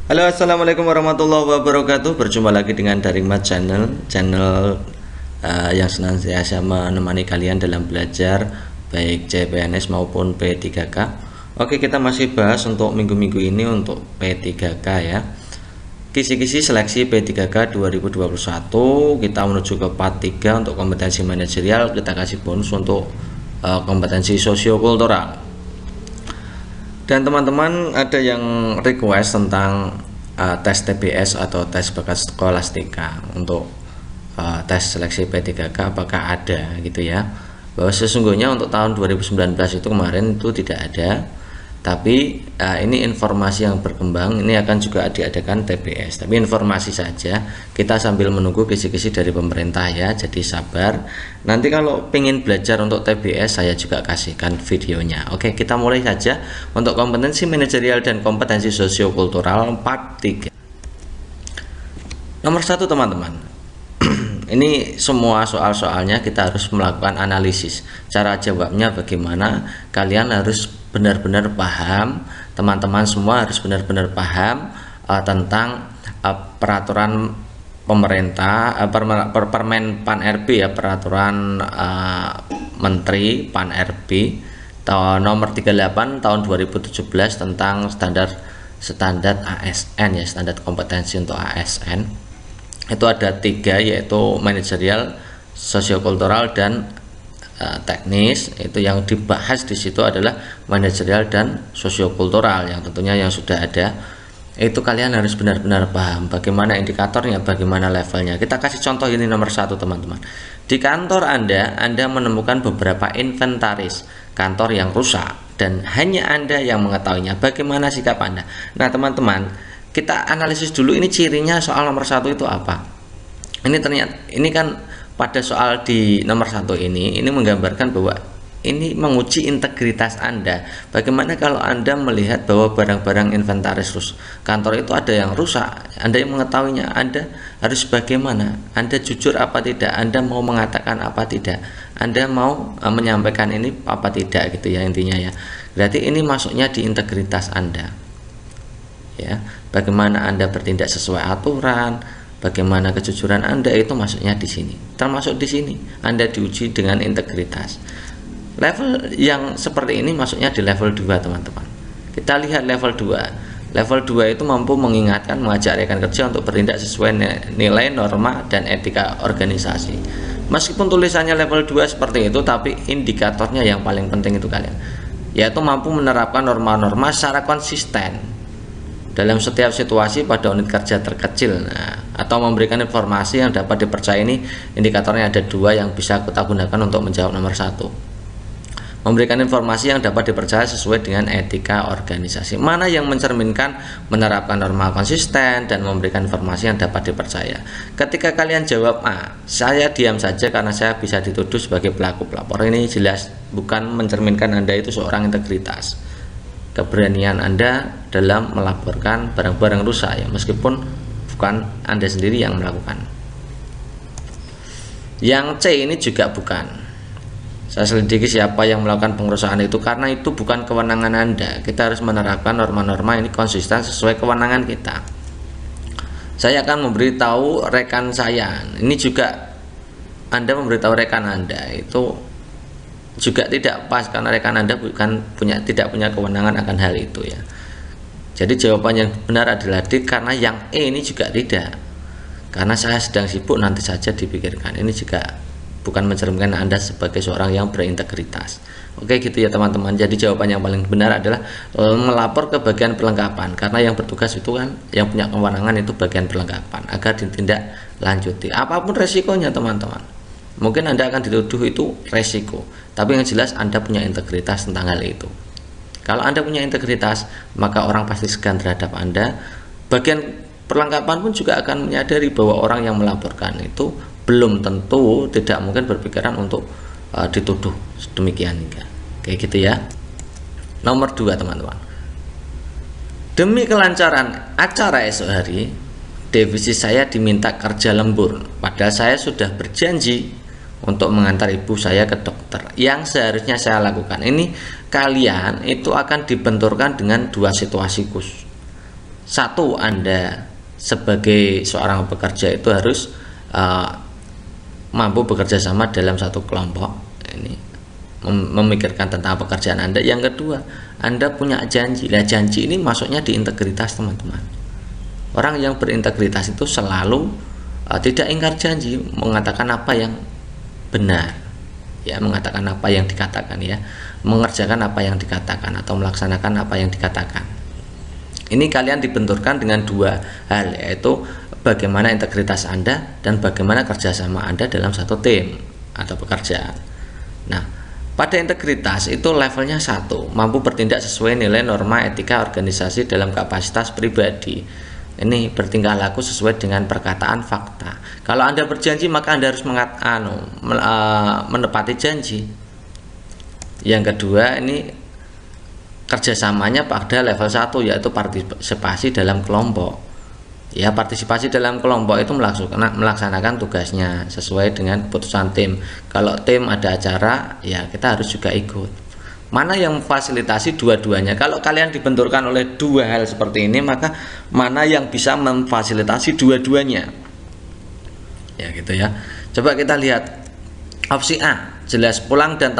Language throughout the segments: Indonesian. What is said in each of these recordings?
Halo, assalamualaikum warahmatullahi wabarakatuh. Berjumpa lagi dengan Daringmat channel yang senantiasa menemani kalian dalam belajar baik CPNS maupun P3K. Oke, kita masih bahas untuk minggu-minggu ini untuk P3K ya. Kisi-kisi seleksi P3K 2021. Kita menuju ke part 3 untuk kompetensi manajerial. Kita kasih bonus untuk kompetensi sosiokultural. Dan teman-teman ada yang request tentang tes TBS atau tes bakat skolastika untuk tes seleksi P3K, apakah ada gitu ya. Bahwa sesungguhnya untuk tahun 2019 itu kemarin itu tidak ada, tapi ini informasi yang berkembang. Ini akan juga diadakan TBS, tapi informasi saja, kita sambil menunggu kisi-kisi dari pemerintah ya, jadi sabar. Nanti kalau pengen belajar untuk TBS saya juga kasihkan videonya. Oke, kita mulai saja untuk kompetensi manajerial dan kompetensi sosiokultural part 3. Nomor 1 teman-teman, ini semua soal-soalnya kita harus melakukan analisis. Cara jawabnya bagaimana, kalian harus benar-benar paham, teman-teman semua harus benar-benar paham tentang peraturan pemerintah, Permen Pan RB ya, peraturan Menteri Pan RB nomor 38 tahun 2017 tentang standar ASN ya, standar kompetensi untuk ASN. Itu ada 3, yaitu manajerial, sosiokultural, dan teknis. Itu yang dibahas di situ adalah manajerial dan sosiokultural, yang tentunya yang sudah ada. Itu kalian harus benar-benar paham bagaimana indikatornya, bagaimana levelnya. Kita kasih contoh ini nomor 1 teman-teman. Di kantor Anda menemukan beberapa inventaris kantor yang rusak dan hanya Anda yang mengetahuinya. Bagaimana sikap Anda? Nah teman-teman, kita analisis dulu ini cirinya soal nomor 1 itu apa. Ini ternyata ini kan pada soal di nomor 1 ini menggambarkan bahwa ini menguji integritas Anda. Bagaimana kalau Anda melihat bahwa barang-barang inventaris kantor itu ada yang rusak, Anda yang mengetahuinya, Anda harus bagaimana? Anda jujur apa tidak? Anda mau mengatakan apa tidak? Anda mau menyampaikan ini apa tidak gitu ya, intinya ya. Berarti ini masuknya di integritas Anda. Ya, bagaimana Anda bertindak sesuai aturan, bagaimana kejujuran Anda, itu masuknya di sini. Termasuk di sini Anda diuji dengan integritas. Level yang seperti ini masuknya di level 2 teman-teman. Kita lihat level 2. Level 2 itu mampu mengingatkan, mengajak rekan kerja untuk bertindak sesuai nilai, norma, dan etika organisasi. Meskipun tulisannya level 2 seperti itu, tapi indikatornya yang paling penting itu kalian, yaitu mampu menerapkan norma-norma secara konsisten dalam setiap situasi pada unit kerja terkecil. Atau memberikan informasi yang dapat dipercaya. Ini indikatornya ada 2 yang bisa kita gunakan untuk menjawab nomor 1. Memberikan informasi yang dapat dipercaya sesuai dengan etika organisasi. Mana yang mencerminkan menerapkan norma konsisten dan memberikan informasi yang dapat dipercaya? Ketika kalian jawab A, saya diam saja karena saya bisa dituduh sebagai pelaku pelapor. Ini jelas bukan mencerminkan Anda itu seorang integritas. Keberanian Anda dalam melaporkan barang-barang rusak ya, meskipun bukan Anda sendiri yang melakukan. Yang C ini juga bukan. Saya selidiki siapa yang melakukan pengerusakan itu, karena itu bukan kewenangan Anda. Kita harus menerapkan norma-norma ini konsisten sesuai kewenangan kita. Saya akan memberitahu rekan saya. Ini juga Anda memberitahu rekan Anda itu juga tidak pas, karena rekan Anda tidak punya kewenangan akan hal itu ya. Jadi jawaban yang benar adalah D, karena yang E ini juga tidak. Karena saya sedang sibuk, nanti saja dipikirkan. Ini juga bukan mencerminkan Anda sebagai seorang yang berintegritas. Oke gitu ya teman-teman. Jadi jawaban yang paling benar adalah melapor ke bagian perlengkapan, karena yang bertugas itu kan, yang punya kewenangan itu bagian perlengkapan, agar ditindak lanjuti apapun resikonya teman-teman. Mungkin Anda akan dituduh itu resiko, tapi yang jelas Anda punya integritas tentang hal itu. Kalau Anda punya integritas, maka orang pasti segan terhadap Anda. Bagian perlengkapan pun juga akan menyadari bahwa orang yang melaporkan itu belum tentu, tidak mungkin berpikiran untuk dituduh demikian. Kayak gitu ya. Nomor 2 teman-teman. Demi kelancaran acara esok hari, divisi saya diminta kerja lembur, padahal saya sudah berjanji untuk mengantar ibu saya ke dokter. Yang seharusnya saya lakukan ini, kalian itu akan dibenturkan dengan 2 situasi khusus. satu, Anda sebagai seorang pekerja itu harus mampu bekerja sama dalam satu kelompok, ini memikirkan tentang pekerjaan Anda. Yang kedua, Anda punya janji. Nah, janji ini masuknya di integritas, teman-teman. Orang yang berintegritas itu selalu tidak ingkar janji, mengatakan apa yang benar, ya, mengatakan apa yang dikatakan, ya, mengerjakan apa yang dikatakan atau melaksanakan apa yang dikatakan. Ini kalian dibenturkan dengan dua hal, yaitu bagaimana integritas Anda dan bagaimana kerjasama Anda dalam satu tim atau pekerjaan. Nah, pada integritas itu levelnya 1, mampu bertindak sesuai nilai norma etika organisasi dalam kapasitas pribadi. Ini bertingkah laku sesuai dengan perkataan fakta. Kalau Anda berjanji, maka Anda harus menepati janji. Yang kedua, ini kerjasamanya pada level 1, yaitu partisipasi dalam kelompok. Ya, partisipasi dalam kelompok itu melaksanakan tugasnya sesuai dengan keputusan tim. Kalau tim ada acara, ya kita harus juga ikut. Mana yang memfasilitasi dua-duanya? Kalau kalian dibenturkan oleh dua hal seperti ini, maka mana yang bisa memfasilitasi dua-duanya? Ya gitu ya. Coba kita lihat opsi A, jelas pulang dan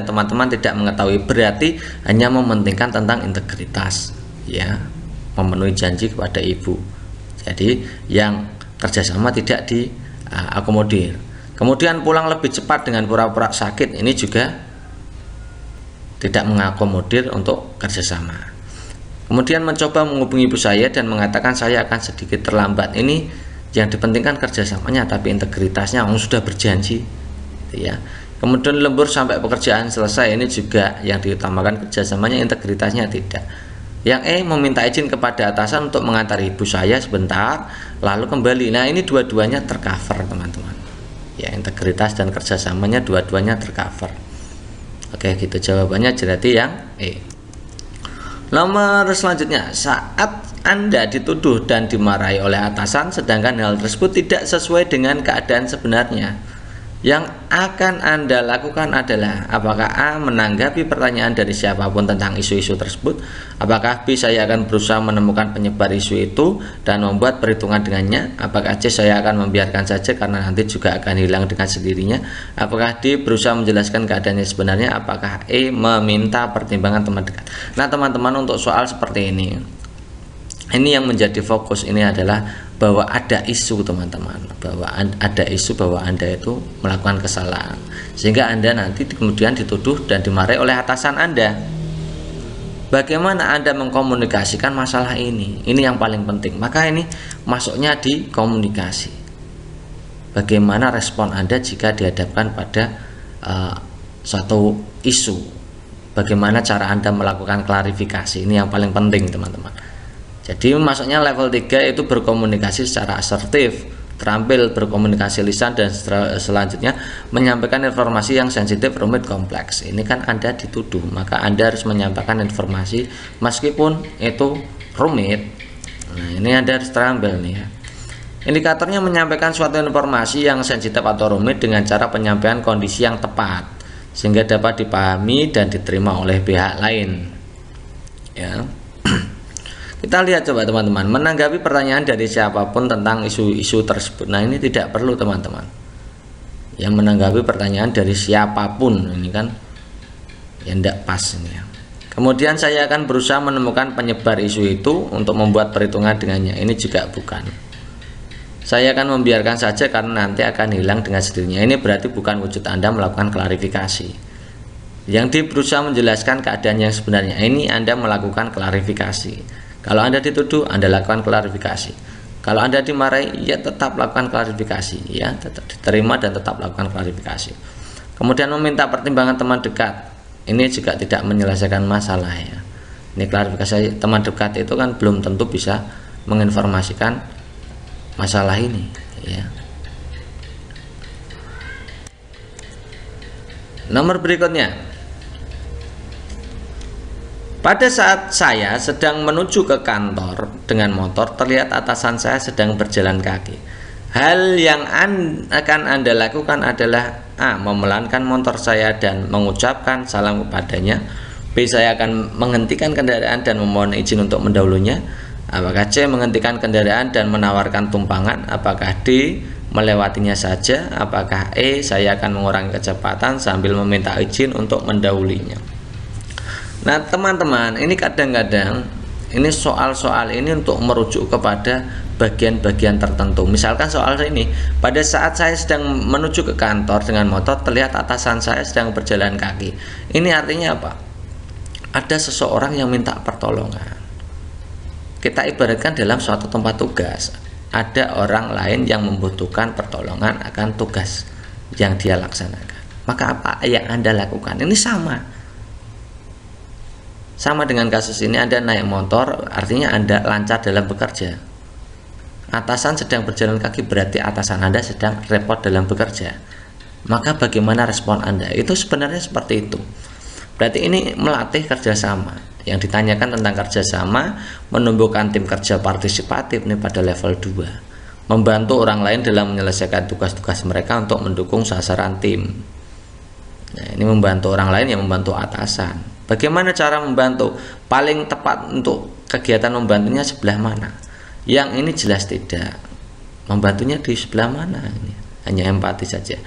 teman-teman tidak mengetahui, berarti hanya mementingkan tentang integritas, ya, memenuhi janji kepada ibu. Jadi yang kerjasama tidak diakomodir. Kemudian pulang lebih cepat dengan pura-pura sakit, ini juga tidak mengakomodir untuk kerjasama. Kemudian mencoba menghubungi ibu saya dan mengatakan saya akan sedikit terlambat, ini yang dipentingkan kerjasamanya, tapi integritasnya sudah berjanji, ya. Kemudian lembur sampai pekerjaan selesai, ini juga yang diutamakan kerjasamanya, integritasnya tidak. Yang E, meminta izin kepada atasan untuk mengantar ibu saya sebentar lalu kembali. Nah, ini dua-duanya tercover, teman-teman. Ya, integritas dan kerjasamanya dua-duanya tercover. Oke, gitu jawabannya, berarti yang E. Nomor selanjutnya, saat Anda dituduh dan dimarahi oleh atasan sedangkan hal tersebut tidak sesuai dengan keadaan sebenarnya, yang akan Anda lakukan adalah apakah A, menanggapi pertanyaan dari siapapun tentang isu-isu tersebut, apakah B, saya akan berusaha menemukan penyebar isu itu dan membuat perhitungan dengannya, apakah C, saya akan membiarkan saja karena nanti juga akan hilang dengan sendirinya, apakah D, berusaha menjelaskan keadaannya sebenarnya, apakah E, meminta pertimbangan teman dekat. Nah, teman-teman, untuk soal seperti ini yang menjadi fokus ini adalah bahwa ada isu, teman-teman, bahwa ada isu bahwa Anda itu melakukan kesalahan, sehingga Anda nanti kemudian dituduh dan dimarahi oleh atasan Anda. Bagaimana Anda mengkomunikasikan masalah ini yang paling penting. Maka ini masuknya di komunikasi. Bagaimana respon Anda jika dihadapkan pada suatu isu, bagaimana cara Anda melakukan klarifikasi, ini yang paling penting, teman-teman. Jadi masuknya level 3 itu berkomunikasi secara asertif, terampil berkomunikasi lisan, dan selanjutnya menyampaikan informasi yang sensitif, rumit, kompleks. Ini kan Anda dituduh, maka Anda harus menyampaikan informasi meskipun itu rumit. Nah, ini Anda harus terampil nih, ya. Indikatornya menyampaikan suatu informasi yang sensitif atau rumit dengan cara penyampaian kondisi yang tepat sehingga dapat dipahami dan diterima oleh pihak lain, ya. Kita lihat coba, teman-teman, menanggapi pertanyaan dari siapapun tentang isu-isu tersebut. Nah, ini tidak perlu, teman-teman. Yang menanggapi pertanyaan dari siapapun, ini kan ya tidak pas ini, ya. Kemudian saya akan berusaha menemukan penyebar isu itu untuk membuat perhitungan dengannya. Ini juga bukan. Saya akan membiarkan saja karena nanti akan hilang dengan sendirinya. Ini berarti bukan wujud Anda melakukan klarifikasi. Yang berusaha menjelaskan keadaan yang sebenarnya, ini Anda melakukan klarifikasi. Kalau Anda dituduh, Anda lakukan klarifikasi. Kalau Anda dimarahi, ya tetap lakukan klarifikasi, ya, tetap diterima dan tetap lakukan klarifikasi. Kemudian meminta pertimbangan teman dekat, ini juga tidak menyelesaikan masalah, ya. Ini klarifikasi teman dekat itu kan belum tentu bisa menginformasikan masalah ini, ya. Nomor berikutnya, pada saat saya sedang menuju ke kantor dengan motor, terlihat atasan saya sedang berjalan kaki. Hal yang akan Anda lakukan adalah A, memelankan motor saya dan mengucapkan salam kepadanya. B. Saya akan menghentikan kendaraan dan memohon izin untuk mendahulunya. Apakah C. Menghentikan kendaraan dan menawarkan tumpangan? Apakah D. Melewatinya saja? Apakah E. Saya akan mengurangi kecepatan sambil meminta izin untuk mendahulinya? Nah teman-teman, ini kadang-kadang ini soal-soal ini untuk merujuk kepada bagian-bagian tertentu. Misalkan soal ini, pada saat saya sedang menuju ke kantor dengan motor, terlihat atasan saya sedang berjalan kaki. Ini artinya apa? Ada seseorang yang minta pertolongan. Kita ibaratkan dalam suatu tempat tugas, ada orang lain yang membutuhkan pertolongan akan tugas yang dia laksanakan. Maka apa yang Anda lakukan? Ini sama dengan kasus ini. Anda naik motor, artinya Anda lancar dalam bekerja. Atasan sedang berjalan kaki, berarti atasan Anda sedang repot dalam bekerja. Maka bagaimana respon Anda? Itu sebenarnya seperti itu. Berarti ini melatih kerjasama. Yang ditanyakan tentang kerjasama, menumbuhkan tim kerja partisipatif ini pada level 2. Membantu orang lain dalam menyelesaikan tugas-tugas mereka untuk mendukung sasaran tim. Nah, ini membantu orang lain yang membantu atasan. Bagaimana cara membantu? Paling tepat untuk kegiatan membantunya sebelah mana? Yang ini jelas tidak. Membantunya di sebelah mana? Ini hanya empati saja.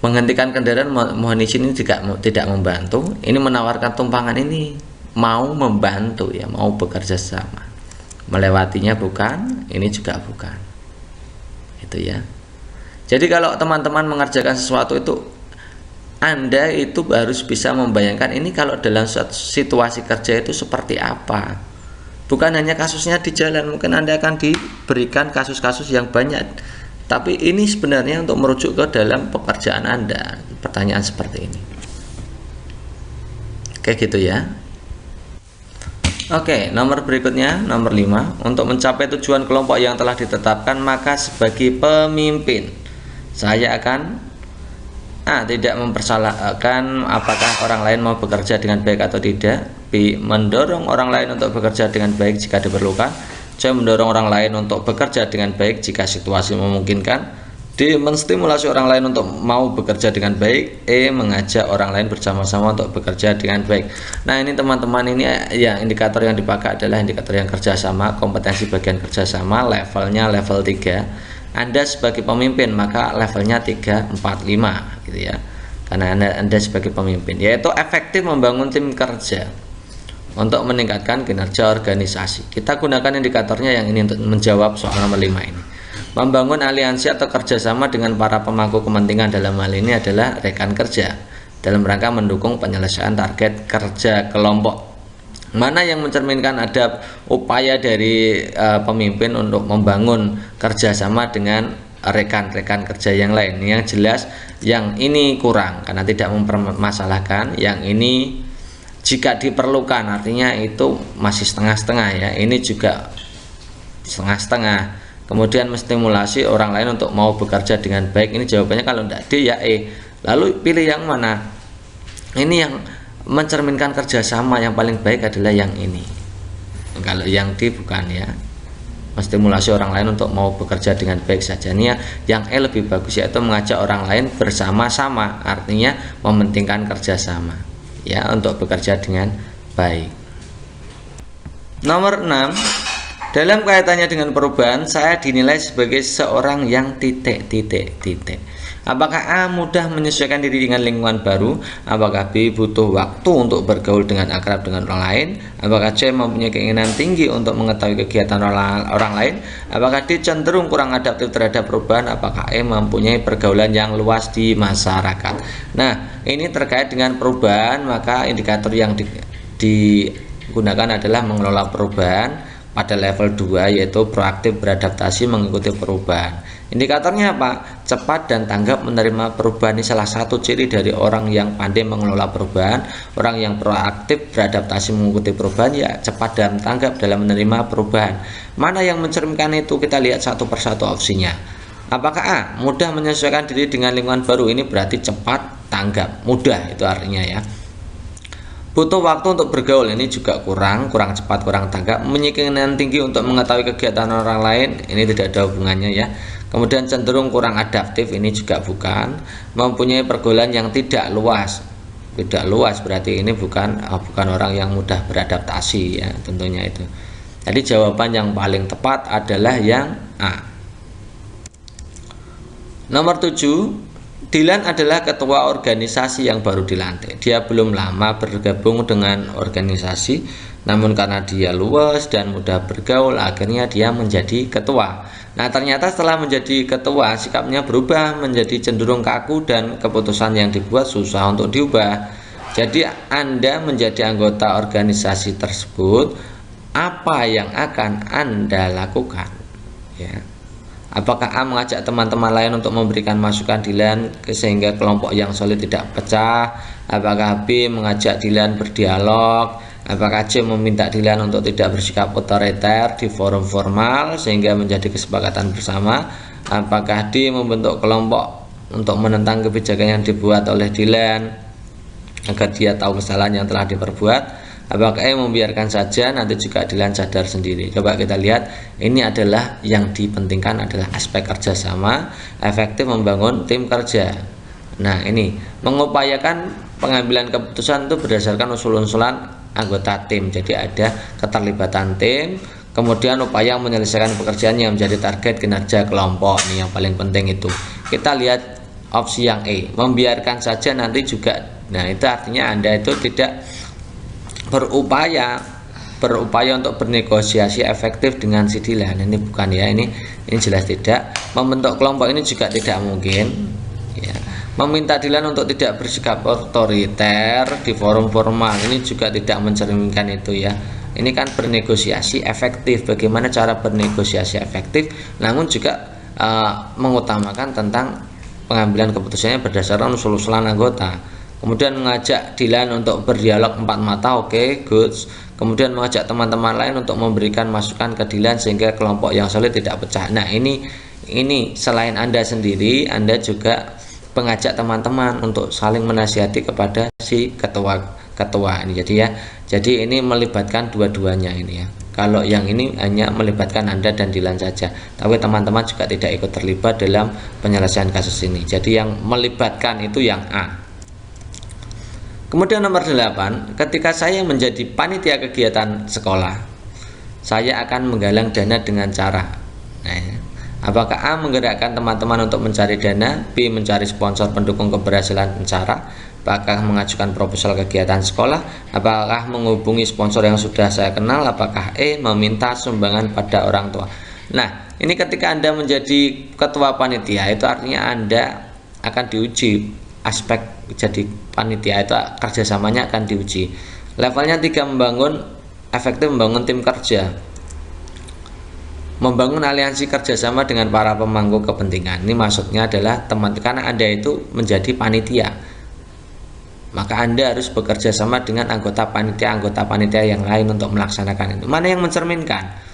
Menghentikan kendaraan, mohon izin, ini tidak membantu. Ini menawarkan tumpangan, ini mau membantu ya, mau bekerja sama. Melewatinya bukan, ini juga bukan. Itu ya. Jadi kalau teman-teman mengerjakan sesuatu itu, Anda itu harus bisa membayangkan ini kalau dalam suatu situasi kerja itu seperti apa. Bukan hanya kasusnya di jalan, mungkin Anda akan diberikan kasus-kasus yang banyak. Tapi ini sebenarnya untuk merujuk ke dalam pekerjaan Anda, pertanyaan seperti ini. Oke gitu ya. Oke, nomor berikutnya, nomor 5. Untuk mencapai tujuan kelompok yang telah ditetapkan, maka sebagai pemimpin saya akan A. Tidak mempersalahkan apakah orang lain mau bekerja dengan baik atau tidak. B. Mendorong orang lain untuk bekerja dengan baik jika diperlukan. C. Mendorong orang lain untuk bekerja dengan baik jika situasi memungkinkan. D. Menstimulasi orang lain untuk mau bekerja dengan baik. E. Mengajak orang lain bersama-sama untuk bekerja dengan baik. Nah ini teman-teman, ini ya indikator yang dipakai adalah indikator yang kerjasama, kompetensi bagian kerjasama, levelnya level 3. Anda sebagai pemimpin maka levelnya 3, 4, 5 gitu ya. Karena Anda sebagai pemimpin, yaitu efektif membangun tim kerja untuk meningkatkan kinerja organisasi. Kita gunakan indikatornya yang ini untuk menjawab soal nomor 5 ini. Membangun aliansi atau kerjasama dengan para pemangku kepentingan, dalam hal ini adalah rekan kerja, dalam rangka mendukung penyelesaian target kerja kelompok. Mana yang mencerminkan ada upaya dari pemimpin untuk membangun kerjasama dengan rekan-rekan kerja yang lain. Yang jelas yang ini kurang karena tidak mempermasalahkan, yang ini jika diperlukan, artinya itu masih setengah-setengah ya. Ini juga setengah-setengah. Kemudian menstimulasi orang lain untuk mau bekerja dengan baik. Ini jawabannya kalau tidak D ya E. Lalu pilih yang mana? Ini yang mencerminkan kerjasama yang paling baik adalah yang ini. Kalau yang D bukan ya. Menstimulasi orang lain untuk mau bekerja dengan baik saja. Ini yang E lebih bagus, yaitu mengajak orang lain bersama-sama. Artinya mementingkan kerjasama ya, untuk bekerja dengan baik. Nomor 6. Dalam kaitannya dengan perubahan, saya dinilai sebagai seorang yang titik. Apakah A. mudah menyesuaikan diri dengan lingkungan baru? Apakah B. butuh waktu untuk bergaul dengan akrab dengan orang lain? Apakah C. mempunyai keinginan tinggi untuk mengetahui kegiatan orang lain? Apakah D. cenderung kurang adaptif terhadap perubahan? Apakah E. mempunyai pergaulan yang luas di masyarakat? Nah, ini terkait dengan perubahan, maka indikator yang digunakan adalah mengelola perubahan pada level 2, yaitu proaktif beradaptasi mengikuti perubahan. Indikatornya apa? Cepat dan tanggap menerima perubahan. Ini salah satu ciri dari orang yang pandai mengelola perubahan. Orang yang proaktif beradaptasi mengikuti perubahan ya cepat dan tanggap dalam menerima perubahan. Mana yang mencerminkan itu? Kita lihat satu persatu opsinya. Apakah A. mudah menyesuaikan diri dengan lingkungan baru? Ini berarti cepat, tanggap, mudah itu artinya ya. Butuh waktu untuk bergaul, ini juga kurang cepat, kurang tanggap. Mempunyai keinginan tinggi untuk mengetahui kegiatan orang lain, ini tidak ada hubungannya ya. Kemudian cenderung kurang adaptif, ini juga bukan. Mempunyai pergaulan yang tidak luas, tidak luas, berarti ini bukan orang yang mudah beradaptasi ya, tentunya itu. Jadi jawaban yang paling tepat adalah yang A. Nomor 7, Dilan adalah ketua organisasi yang baru dilantik. Dia belum lama bergabung dengan organisasi, namun karena dia luas dan mudah bergaul, akhirnya dia menjadi ketua. Nah, ternyata setelah menjadi ketua, sikapnya berubah menjadi cenderung kaku dan keputusan yang dibuat susah untuk diubah. Jadi Anda menjadi anggota organisasi tersebut, apa yang akan Anda lakukan? Ya. Apakah A mengajak teman-teman lain untuk memberikan masukan Dilan sehingga kelompok yang solid tidak pecah? Apakah B mengajak Dilan berdialog? Apakah C meminta Dilan untuk tidak bersikap otoriter di forum formal sehingga menjadi kesepakatan bersama? Apakah D membentuk kelompok untuk menentang kebijakan yang dibuat oleh Dilan agar dia tahu kesalahan yang telah diperbuat? Apakah membiarkan saja, nanti juga Dilan sadar sendiri? Coba kita lihat, ini adalah yang dipentingkan adalah aspek kerjasama, efektif membangun tim kerja. Nah, ini mengupayakan pengambilan keputusan itu berdasarkan usul-usulan anggota tim. Jadi ada keterlibatan tim, kemudian upaya menyelesaikan pekerjaan yang menjadi target kinerja kelompok. Ini yang paling penting itu. Kita lihat opsi yang E, membiarkan saja nanti juga. Nah, itu artinya Anda itu tidak berupaya untuk bernegosiasi efektif dengan si Dilan. Ini bukan ya, ini jelas tidak. Membentuk kelompok ini juga tidak mungkin ya. Meminta Dilan untuk tidak bersikap otoriter di forum formal, ini juga tidak mencerminkan itu ya. Ini kan bernegosiasi efektif, bagaimana cara bernegosiasi efektif, namun juga mengutamakan tentang pengambilan keputusannya berdasarkan usul-usulan anggota. Kemudian mengajak Dilan untuk berdialog empat mata, oke, good. Kemudian mengajak teman-teman lain untuk memberikan masukan ke Dilan sehingga kelompok yang solid tidak pecah. Nah, ini selain Anda sendiri, Anda juga mengajak teman-teman untuk saling menasihati kepada si ketua ini. Jadi ini melibatkan dua-duanya ini ya. Kalau yang ini hanya melibatkan Anda dan Dilan saja, tapi teman-teman juga tidak ikut terlibat dalam penyelesaian kasus ini. Jadi yang melibatkan itu yang A. Kemudian nomor 8, ketika saya menjadi panitia kegiatan sekolah, saya akan menggalang dana dengan cara. Nah, apakah A menggerakkan teman-teman untuk mencari dana, B mencari sponsor pendukung keberhasilan acara, apakah mengajukan proposal kegiatan sekolah, apakah menghubungi sponsor yang sudah saya kenal, apakah E meminta sumbangan pada orang tua. Nah, ini ketika Anda menjadi ketua panitia, itu artinya Anda akan diuji aspek jadi panitia, itu kerjasamanya akan diuji. Levelnya 3, efektif membangun tim kerja, membangun aliansi kerjasama dengan para pemangku kepentingan. Ini maksudnya adalah karena Anda itu menjadi panitia, maka Anda harus bekerja sama dengan anggota panitia yang lain untuk melaksanakan itu. Mana yang mencerminkan?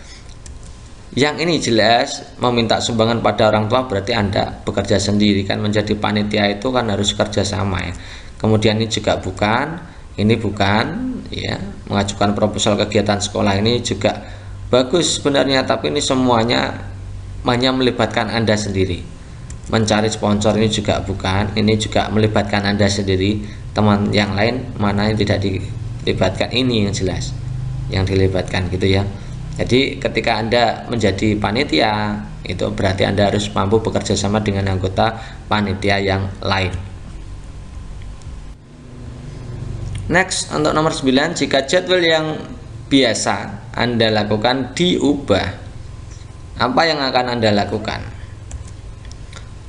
Yang ini jelas meminta sumbangan pada orang tua, berarti Anda bekerja sendiri kan, menjadi panitia itu kan harus kerja sama ya. Kemudian ini juga bukan, ini bukan ya, mengajukan proposal kegiatan sekolah ini juga bagus sebenarnya, tapi ini semuanya hanya melibatkan Anda sendiri. Mencari sponsor ini juga bukan, ini juga melibatkan Anda sendiri. Teman yang lain mana yang tidak dilibatkan, ini yang jelas yang dilibatkan gitu ya. Jadi ketika Anda menjadi panitia, itu berarti Anda harus mampu bekerja sama dengan anggota panitia yang lain. Next, untuk nomor 9, jika jadwal yang biasa Anda lakukan diubah, apa yang akan Anda lakukan?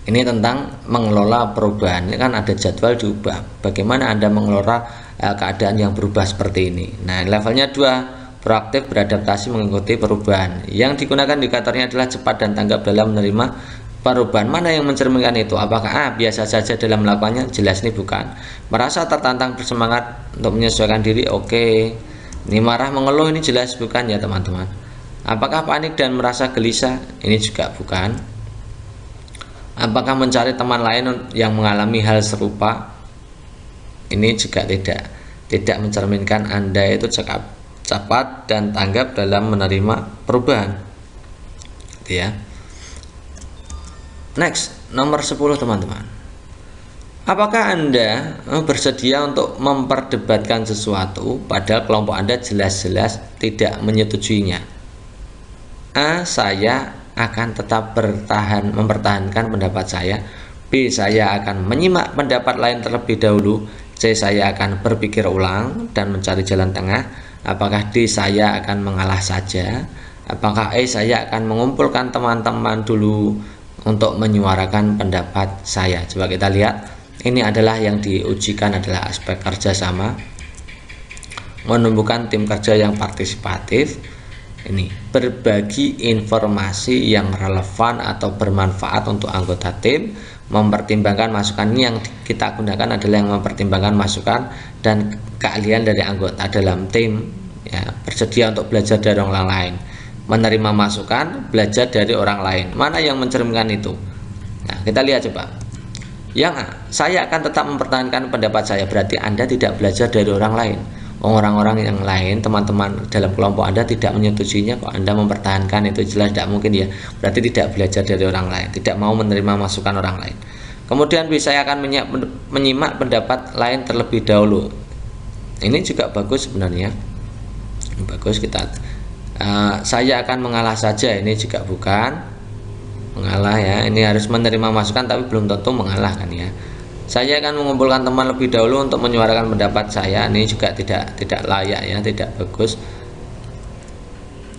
Ini tentang mengelola perubahan. Ini kan ada jadwal diubah. Bagaimana Anda mengelola keadaan yang berubah seperti ini? Nah, levelnya 2, proaktif beradaptasi mengikuti perubahan. Yang digunakan indikatornya adalah cepat dan tanggap dalam menerima perubahan. Mana yang mencerminkan itu? Apakah A biasa saja dalam melakukannya? Jelas ini bukan. Merasa tertantang bersemangat untuk menyesuaikan diri, oke. Ini marah mengeluh, ini jelas bukan ya teman-teman. Apakah panik dan merasa gelisah? Ini juga bukan. Apakah mencari teman lain yang mengalami hal serupa? Ini juga tidak mencerminkan Anda itu cepat dan tanggap dalam menerima perubahan ya. Next, nomor 10 teman-teman, Apakah Anda bersedia untuk memperdebatkan sesuatu padahal kelompok Anda jelas-jelas tidak menyetujuinya? A. Saya akan tetap mempertahankan pendapat saya. B. Saya akan menyimak pendapat lain terlebih dahulu. C. Saya akan berpikir ulang dan mencari jalan tengah. Apakah D. Saya akan mengalah saja? Apakah E. Saya akan mengumpulkan teman-teman dulu untuk menyuarakan pendapat saya? Coba kita lihat. Ini adalah yang diujikan adalah aspek kerjasama, menumbuhkan tim kerja yang partisipatif, ini berbagi informasi yang relevan atau bermanfaat untuk anggota tim, mempertimbangkan masukan. Yang kita gunakan adalah yang mempertimbangkan masukan dan keahlian dari anggota dalam tim, ya, bersedia untuk belajar dari orang lain, menerima masukan, belajar dari orang lain. Mana yang mencerminkan itu? Nah, kita lihat coba. Yang A, saya akan tetap mempertahankan pendapat saya. Berarti Anda tidak belajar dari orang lain. Orang-orang yang lain, teman-teman dalam kelompok Anda tidak menyetujuinya, kok Anda mempertahankan, itu jelas tidak mungkin, ya. Berarti tidak belajar dari orang lain, tidak mau menerima masukan orang lain. Kemudian B, saya akan menyimak pendapat lain terlebih dahulu. Ini juga bagus sebenarnya. Bagus kita. Saya akan mengalah saja, ini juga bukan mengalah, ya. Ini harus menerima masukan tapi belum tentu mengalah, kan, ya. Saya akan mengumpulkan teman lebih dahulu untuk menyuarakan pendapat saya. Ini juga tidak layak, ya, tidak bagus.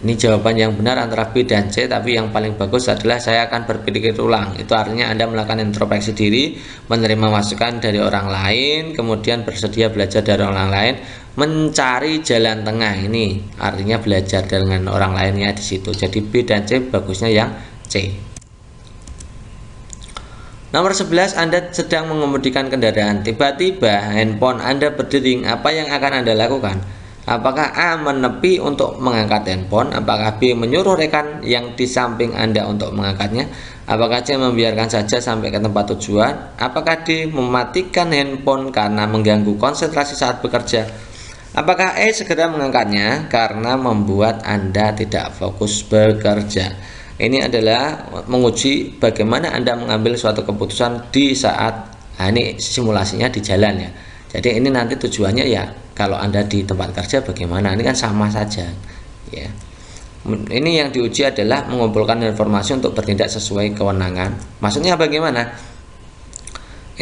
Ini jawaban yang benar antara B dan C, tapi yang paling bagus adalah saya akan berpikir ulang. Itu artinya Anda melakukan introspeksi diri, menerima masukan dari orang lain, kemudian bersedia belajar dari orang lain, mencari jalan tengah. Ini artinya belajar dengan orang lainnya di situ. Jadi B dan C bagusnya yang C. Nomor 11, Anda sedang mengemudikan kendaraan. Tiba-tiba handphone Anda berdering. Apa yang akan Anda lakukan? Apakah A. menepi untuk mengangkat handphone? Apakah B. menyuruh rekan yang di samping Anda untuk mengangkatnya? Apakah C. membiarkan saja sampai ke tempat tujuan? Apakah D. mematikan handphone karena mengganggu konsentrasi saat bekerja? Apakah E. segera mengangkatnya karena membuat Anda tidak fokus bekerja? Ini adalah menguji bagaimana Anda mengambil suatu keputusan di saat, ini simulasinya di jalan, ya. Jadi ini nanti tujuannya, ya, kalau Anda di tempat kerja bagaimana? Ini kan sama saja, ya. Ini yang diuji adalah mengumpulkan informasi untuk bertindak sesuai kewenangan. Maksudnya bagaimana?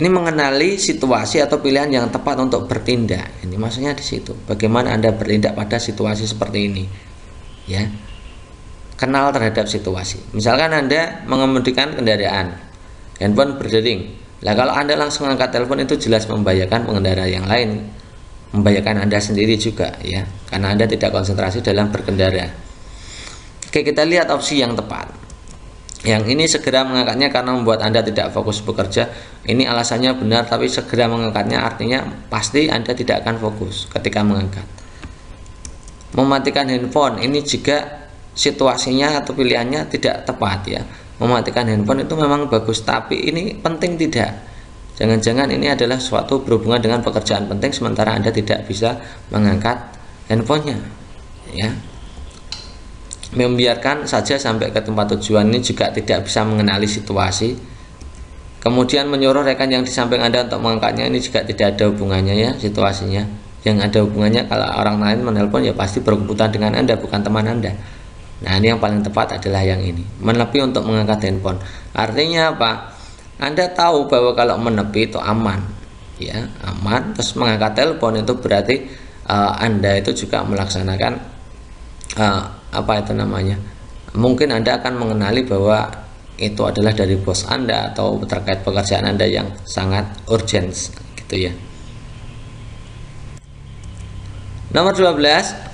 Ini mengenali situasi atau pilihan yang tepat untuk bertindak. Ini maksudnya di situ. Bagaimana Anda bertindak pada situasi seperti ini, ya. Kenal terhadap situasi. Misalkan Anda mengemudikan kendaraan, handphone berdering. Lah kalau Anda langsung angkat telepon, itu jelas membahayakan pengendara yang lain, membahayakan Anda sendiri juga, ya, karena Anda tidak konsentrasi dalam berkendara. Oke, kita lihat opsi yang tepat. Yang ini segera mengangkatnya karena membuat Anda tidak fokus bekerja. Ini alasannya benar, tapi segera mengangkatnya artinya pasti Anda tidak akan fokus ketika mengangkat. Mematikan handphone, ini juga situasinya atau pilihannya tidak tepat, ya. Mematikan handphone itu memang bagus, tapi ini penting tidak. Jangan-jangan ini adalah suatu berhubungan dengan pekerjaan penting sementara Anda tidak bisa mengangkat handphonenya, ya. Membiarkan saja sampai ke tempat tujuan, ini juga tidak bisa mengenali situasi. Kemudian menyuruh rekan yang di samping Anda untuk mengangkatnya, ini juga tidak ada hubungannya, ya, situasinya. Yang ada hubungannya kalau orang lain menelpon, ya pasti berkebutuhan dengan Anda, bukan teman Anda. Nah, ini yang paling tepat adalah yang ini, menepi untuk mengangkat handphone. Artinya apa? Anda tahu bahwa kalau menepi itu aman, ya, aman. Terus mengangkat telepon itu berarti Anda itu juga melaksanakan apa itu namanya? Mungkin Anda akan mengenali bahwa itu adalah dari bos Anda atau terkait pekerjaan Anda yang sangat urgent, gitu, ya. Nomor 12.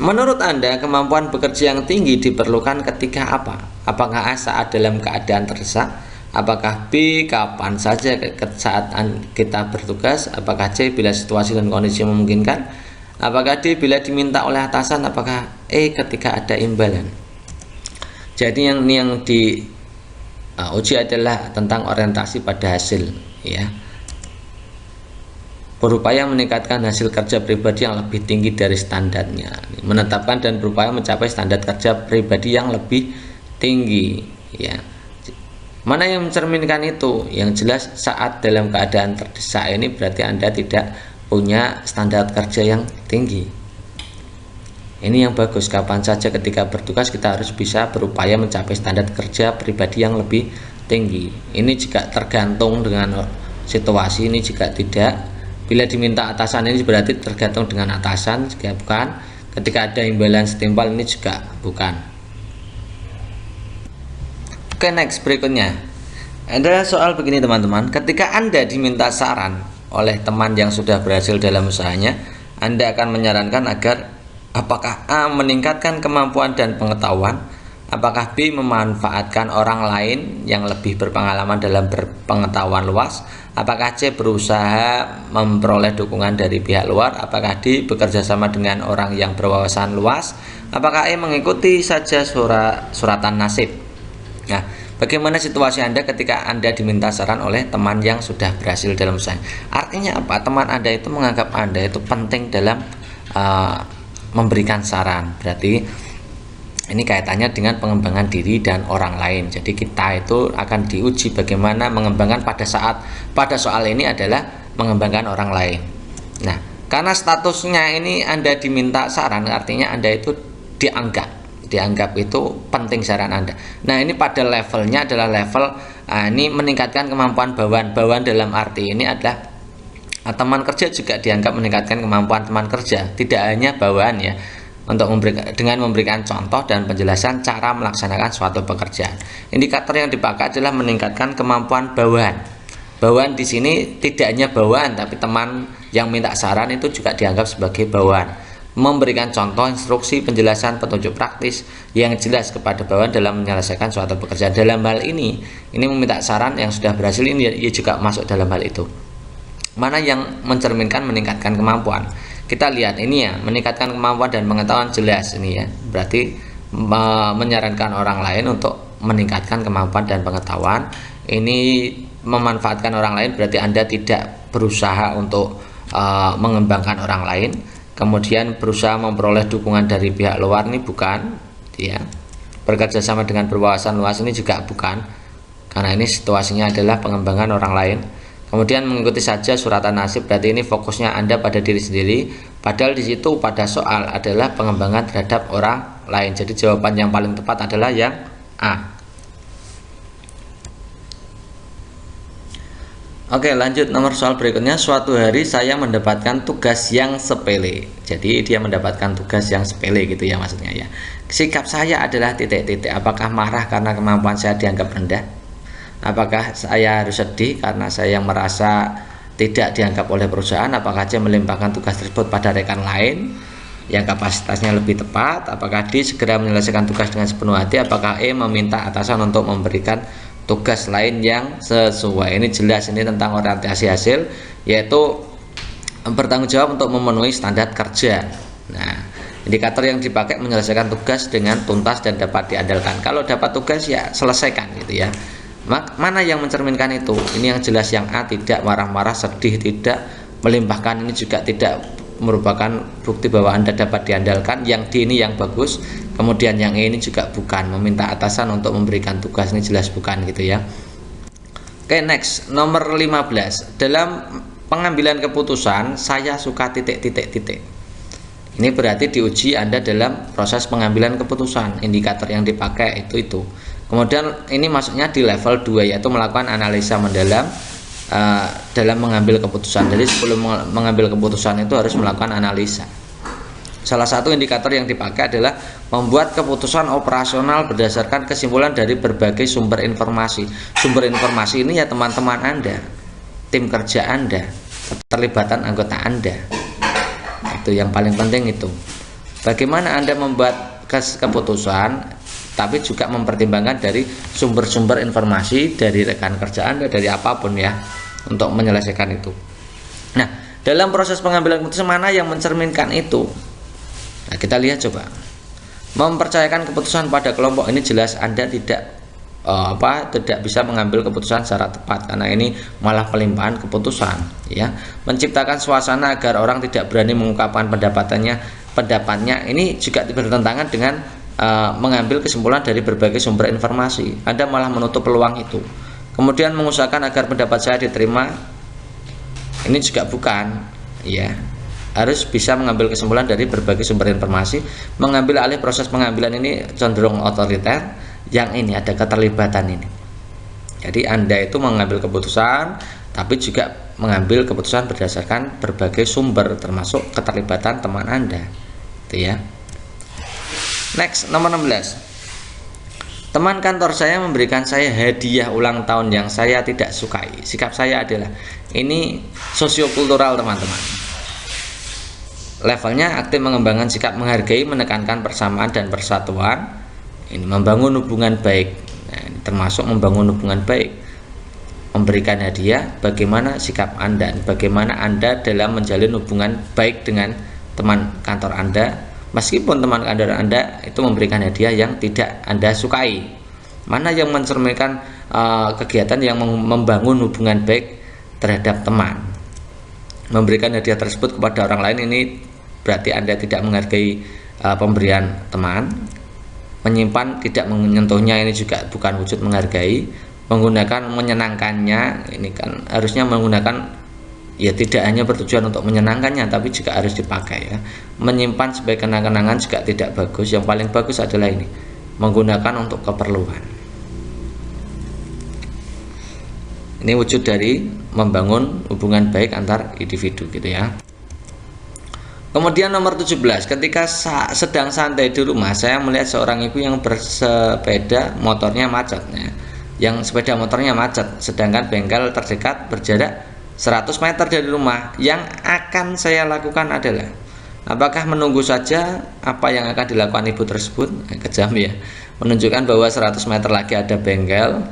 Menurut Anda, kemampuan bekerja yang tinggi diperlukan ketika apa? Apakah A. saat dalam keadaan terdesak? Apakah B. kapan saja saat kita bertugas? Apakah C. bila situasi dan kondisi memungkinkan? Apakah D. bila diminta oleh atasan? Apakah E. ketika ada imbalan? Jadi yang diuji adalah tentang orientasi pada hasil, ya. Berupaya meningkatkan hasil kerja pribadi yang lebih tinggi dari standarnya, menetapkan dan berupaya mencapai standar kerja pribadi yang lebih tinggi, ya. Mana yang mencerminkan itu? Yang jelas saat dalam keadaan terdesak ini berarti Anda tidak punya standar kerja yang tinggi. Ini yang bagus, kapan saja ketika bertugas kita harus bisa berupaya mencapai standar kerja pribadi yang lebih tinggi. Ini juga tergantung dengan situasi, ini juga tidak. Bila diminta atasan ini berarti tergantung dengan atasan, jika bukan. Ketika ada imbalan setimpal ini juga bukan. Oke, next berikutnya. Ada soal begini teman-teman, ketika Anda diminta saran oleh teman yang sudah berhasil dalam usahanya, Anda akan menyarankan agar apakah A. meningkatkan kemampuan dan pengetahuan, apakah B. memanfaatkan orang lain yang lebih berpengalaman dalam berpengetahuan luas, apakah C. berusaha memperoleh dukungan dari pihak luar, apakah D. bekerja sama dengan orang yang berwawasan luas, apakah E. mengikuti saja suratan nasib. Nah, bagaimana situasi Anda ketika Anda diminta saran oleh teman yang sudah berhasil dalam usaha? Artinya apa? Teman Anda itu menganggap Anda itu penting dalam memberikan saran. Berarti ini kaitannya dengan pengembangan diri dan orang lain. Jadi kita itu akan diuji bagaimana mengembangkan pada soal ini adalah mengembangkan orang lain. Nah, karena statusnya ini Anda diminta saran, artinya Anda itu dianggap itu penting saran Anda. Nah, ini pada levelnya adalah level ini meningkatkan kemampuan bawaan dalam arti ini adalah teman kerja juga dianggap meningkatkan kemampuan teman kerja, tidak hanya bawaan ya, untuk dengan memberikan contoh dan penjelasan cara melaksanakan suatu pekerjaan. Indikator yang dipakai adalah meningkatkan kemampuan bawaan. Bawaan di sini tidak hanya bawaan, tapi teman yang minta saran itu juga dianggap sebagai bawaan. Memberikan contoh, instruksi, penjelasan, petunjuk praktis yang jelas kepada bawahan dalam menyelesaikan suatu pekerjaan. Dalam hal ini meminta saran yang sudah berhasil ini juga masuk dalam hal itu. Mana yang mencerminkan meningkatkan kemampuan? Kita lihat ini ya, meningkatkan kemampuan dan pengetahuan jelas ini ya. Berarti menyarankan orang lain untuk meningkatkan kemampuan dan pengetahuan. Ini memanfaatkan orang lain berarti Anda tidak berusaha untuk mengembangkan orang lain. Kemudian berusaha memperoleh dukungan dari pihak luar ini bukan ya. Bekerja sama dengan berwawasan luas ini juga bukan, karena ini situasinya adalah pengembangan orang lain. Kemudian mengikuti saja suratan nasib, berarti ini fokusnya Anda pada diri sendiri, padahal di situ pada soal adalah pengembangan terhadap orang lain. Jadi jawaban yang paling tepat adalah yang A. Oke, lanjut nomor soal berikutnya. Suatu hari saya mendapatkan tugas yang sepele. Jadi dia mendapatkan tugas yang sepele gitu ya maksudnya ya. Sikap saya adalah titik-titik. Apakah marah karena kemampuan saya dianggap rendah? Apakah saya harus sedih karena saya merasa tidak dianggap oleh perusahaan? Apakah C. melimpahkan tugas tersebut pada rekan lain yang kapasitasnya lebih tepat? Apakah D. segera menyelesaikan tugas dengan sepenuh hati? Apakah E. meminta atasan untuk memberikan tugas lain yang sesuai? Ini jelas, ini tentang orientasi hasil, yaitu bertanggung jawab untuk memenuhi standar kerja. Nah, indikator yang dipakai menyelesaikan tugas dengan tuntas dan dapat diandalkan. Kalau dapat tugas ya selesaikan gitu ya. Mana yang mencerminkan itu? Ini yang jelas yang A, tidak marah-marah, sedih, tidak melimpahkan, ini juga tidak merupakan bukti bahwa Anda dapat diandalkan. Yang D ini yang bagus. Kemudian yang E ini juga bukan, meminta atasan untuk memberikan tugas, ini jelas bukan gitu ya. Oke, next nomor 15. Dalam pengambilan keputusan saya suka titik-titik. Ini berarti diuji Anda dalam proses pengambilan keputusan. Indikator yang dipakai itu. Kemudian ini masuknya di level 2, yaitu melakukan analisa mendalam dalam mengambil keputusan. Jadi sebelum mengambil keputusan itu harus melakukan analisa. Salah satu indikator yang dipakai adalah membuat keputusan operasional berdasarkan kesimpulan dari berbagai sumber informasi. Sumber informasi ini ya teman-teman Anda, tim kerja Anda, keterlibatan anggota Anda. Itu yang paling penting itu. Bagaimana Anda membuat keputusan, tapi juga mempertimbangkan dari sumber-sumber informasi dari rekan kerja Anda, dari apapun ya, untuk menyelesaikan itu. Nah, dalam proses pengambilan keputusan mana yang mencerminkan itu? Nah, kita lihat coba. Mempercayakan keputusan pada kelompok, ini jelas Anda tidak bisa mengambil keputusan secara tepat, karena ini malah pelimpahan keputusan ya. Menciptakan suasana agar orang tidak berani mengungkapkan pendapatnya, ini juga bertentangan dengan mengambil kesimpulan dari berbagai sumber informasi. Anda malah menutup peluang itu. Kemudian mengusahakan agar pendapat saya diterima, ini juga bukan, ya. Harus bisa mengambil kesimpulan dari berbagai sumber informasi. Mengambil alih proses pengambilan ini cenderung otoriter, yang ini ada keterlibatan ini. Jadi Anda itu mengambil keputusan, tapi juga mengambil keputusan berdasarkan berbagai sumber, termasuk keterlibatan teman Anda, itu ya. Next, nomor 16. Teman kantor saya memberikan saya hadiah ulang tahun yang saya tidak sukai. Sikap saya adalah, ini sosiokultural teman-teman. Levelnya aktif mengembangkan sikap menghargai, menekankan persamaan dan persatuan. Ini membangun hubungan baik. Nah, ini termasuk membangun hubungan baik. Memberikan hadiah, bagaimana sikap Anda, bagaimana Anda dalam menjalin hubungan baik dengan teman kantor Anda. Meskipun teman kantor Anda itu memberikan hadiah yang tidak Anda sukai, mana yang mencerminkan kegiatan yang membangun hubungan baik terhadap teman. Memberikan hadiah tersebut kepada orang lain, ini berarti Anda tidak menghargai pemberian teman. Menyimpan, tidak menyentuhnya, ini juga bukan wujud menghargai. Menggunakan, menyenangkannya, ini kan harusnya menggunakan, ya tidak hanya bertujuan untuk menyenangkannya, tapi juga harus dipakai ya. Menyimpan sebagai kenang-kenangan juga tidak bagus. Yang paling bagus adalah ini, menggunakan untuk keperluan. Ini wujud dari membangun hubungan baik antar individu gitu ya. Kemudian nomor 17, ketika sedang santai di rumah, saya melihat seorang ibu yang bersepeda motornya macet ya. Yang sepeda motornya macet, sedangkan bengkel terdekat berjarak 100 meter dari rumah. Yang akan saya lakukan adalah, apakah menunggu saja apa yang akan dilakukan ibu tersebut? Kejam ya, menunjukkan bahwa 100 meter lagi ada bengkel,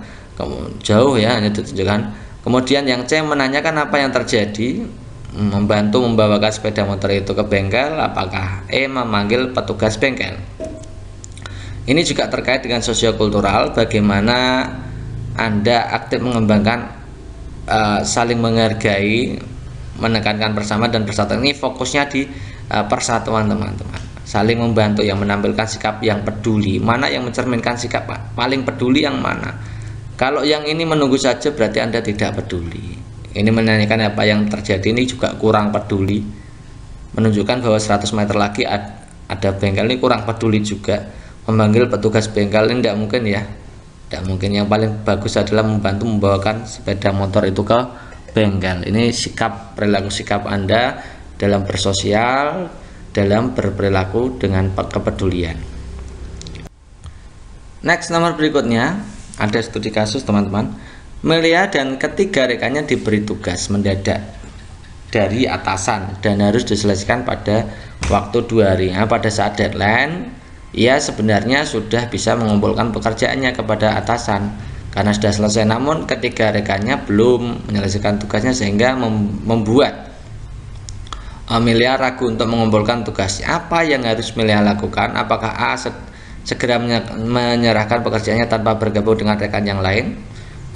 jauh ya, hanya ditunjukkan. Kemudian yang C menanyakan apa yang terjadi, membantu membawakan sepeda motor itu ke bengkel. Apakah E memanggil petugas bengkel? Ini juga terkait dengan sosiokultural, bagaimana Anda aktif mengembangkan saling menghargai, menekankan persamaan dan persatuan. Ini fokusnya di persatuan teman-teman. Saling membantu, yang menampilkan sikap yang peduli. Mana yang mencerminkan sikap paling peduli yang mana? Kalau yang ini menunggu saja berarti Anda tidak peduli. Ini menanyakan apa yang terjadi, ini juga kurang peduli. Menunjukkan bahwa 100 meter lagi ada bengkel, ini kurang peduli juga. Memanggil petugas bengkel ini tidak mungkin ya. Tidak mungkin. Yang paling bagus adalah membantu membawakan sepeda motor itu ke bengkel. Ini sikap, perilaku sikap Anda dalam bersosial, dalam berperilaku dengan kepedulian. Next, nomor berikutnya ada studi kasus teman-teman. Melia dan ketiga rekannya diberi tugas mendadak dari atasan dan harus diselesaikan pada waktu 2 hari. Nah, pada saat deadline, ia sebenarnya sudah bisa mengumpulkan pekerjaannya kepada atasan karena sudah selesai, namun ketiga rekannya belum menyelesaikan tugasnya sehingga membuat Melia ragu untuk mengumpulkan tugasnya. Apa yang harus Melia lakukan? Apakah A segera menyerahkan pekerjaannya tanpa bergabung dengan rekan yang lain?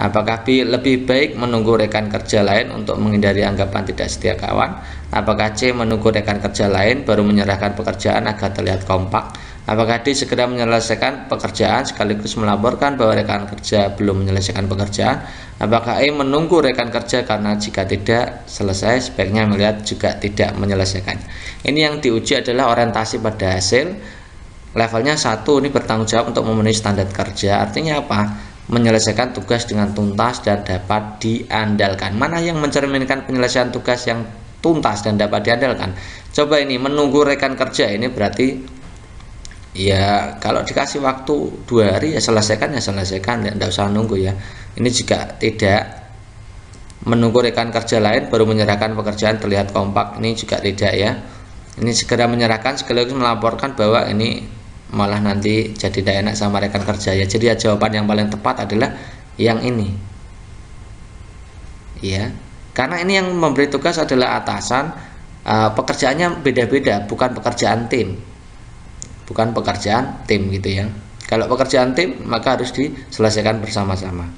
Apakah B lebih baik menunggu rekan kerja lain untuk menghindari anggapan tidak setia kawan? Apakah C menunggu rekan kerja lain baru menyerahkan pekerjaan agar terlihat kompak? Apakah D segera menyelesaikan pekerjaan sekaligus melaporkan bahwa rekan kerja belum menyelesaikan pekerjaan? Apakah E menunggu rekan kerja karena jika tidak selesai sebaiknya melihat juga tidak menyelesaikan? Ini yang diuji adalah orientasi pada hasil. Levelnya 1, ini bertanggung jawab untuk memenuhi standar kerja. Artinya apa? Menyelesaikan tugas dengan tuntas dan dapat diandalkan. Mana yang mencerminkan penyelesaian tugas yang tuntas dan dapat diandalkan? Coba ini, menunggu rekan kerja, ini berarti ya kalau dikasih waktu 2 hari ya selesaikan, tidak usah nunggu ya. Ini juga tidak. Menunggu rekan kerja lain baru menyerahkan pekerjaan terlihat kompak, ini juga tidak ya. Ini segera menyerahkan sekaligus melaporkan bahwa ini malah nanti jadi tidak enak sama rekan kerja ya. Jadi ya, jawaban yang paling tepat adalah yang ini ya, karena ini yang memberi tugas adalah atasan. Pekerjaannya beda-beda, bukan pekerjaan tim, gitu ya. Kalau pekerjaan tim maka harus diselesaikan bersama-sama.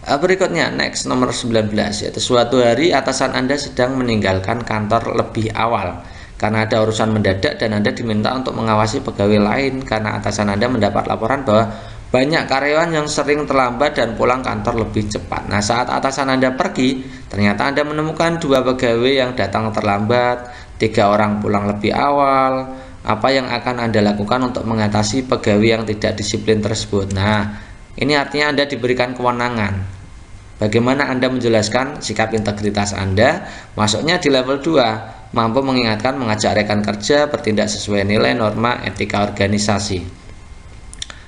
Berikutnya, next, nomor 19, yaitu suatu hari atasan Anda sedang meninggalkan kantor lebih awal karena ada urusan mendadak dan Anda diminta untuk mengawasi pegawai lain karena atasan Anda mendapat laporan bahwa banyak karyawan yang sering terlambat dan pulang kantor lebih cepat. Nah, saat atasan Anda pergi, ternyata Anda menemukan 2 pegawai yang datang terlambat, 3 orang pulang lebih awal. Apa yang akan Anda lakukan untuk mengatasi pegawai yang tidak disiplin tersebut? Nah, ini artinya Anda diberikan kewenangan. Bagaimana Anda menjelaskan sikap integritas Anda? Masuknya di level 2, mampu mengingatkan, mengajak rekan kerja bertindak sesuai nilai, norma, etika organisasi.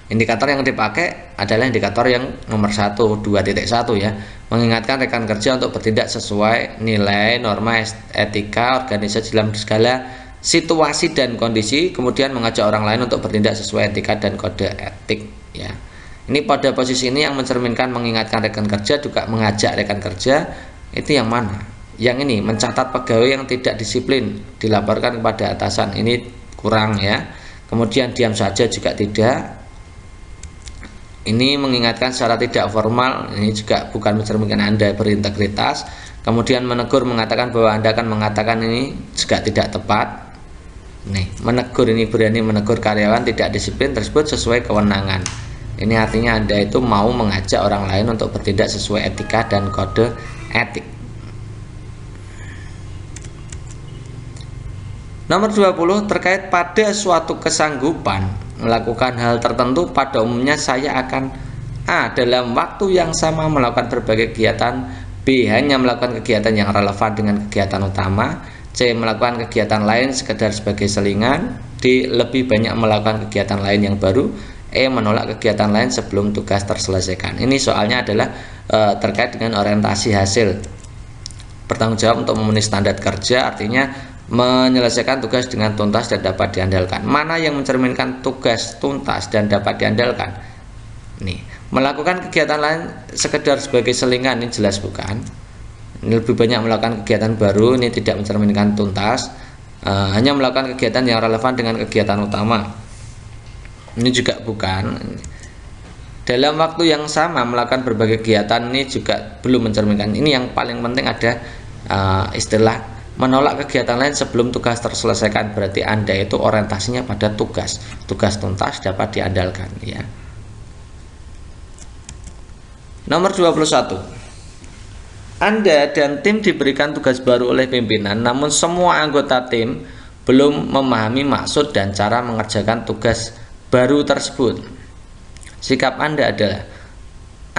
Indikator yang dipakai adalah indikator yang nomor 1, 2.1 ya. Mengingatkan rekan kerja untuk bertindak sesuai nilai, norma, etika organisasi dalam segala situasi dan kondisi, kemudian mengajak orang lain untuk bertindak sesuai etika dan kode etik ya. Ini pada posisi ini yang mencerminkan mengingatkan rekan kerja, juga mengajak rekan kerja, itu yang mana? Yang ini mencatat pegawai yang tidak disiplin, dilaporkan kepada atasan, ini kurang ya. Kemudian diam saja juga tidak. Ini mengingatkan secara tidak formal, ini juga bukan mencerminkan Anda berintegritas. Kemudian menegur, mengatakan bahwa Anda akan mengatakan, ini juga tidak tepat. Nih, menegur, ini berani menegur karyawan tidak disiplin tersebut sesuai kewenangan. Ini artinya Anda itu mau mengajak orang lain untuk bertindak sesuai etika dan kode etik. Nomor 20, terkait pada suatu kesanggupan melakukan hal tertentu, pada umumnya saya akan A. dalam waktu yang sama melakukan berbagai kegiatan, B. hanya melakukan kegiatan yang relevan dengan kegiatan utama, C. melakukan kegiatan lain sekedar sebagai selingan, D. lebih banyak melakukan kegiatan lain yang baru, E. menolak kegiatan lain sebelum tugas terselesaikan. Ini soalnya adalah terkait dengan orientasi hasil. Bertanggung jawab untuk memenuhi standar kerja, artinya menyelesaikan tugas dengan tuntas dan dapat diandalkan. Mana yang mencerminkan tugas tuntas dan dapat diandalkan? Nih, melakukan kegiatan lain sekedar sebagai selingan, ini jelas bukan. Ini lebih banyak melakukan kegiatan baru, ini tidak mencerminkan tuntas. Hanya melakukan kegiatan yang relevan dengan kegiatan utama, ini juga bukan. Dalam waktu yang sama melakukan berbagai kegiatan, ini juga belum mencerminkan. Ini yang paling penting ada istilah menolak kegiatan lain sebelum tugas terselesaikan, berarti Anda itu orientasinya pada tugas tuntas dapat diandalkan ya. Nomor 21, Anda dan tim diberikan tugas baru oleh pimpinan, namun semua anggota tim belum memahami maksud dan cara mengerjakan tugas baru tersebut. Sikap Anda adalah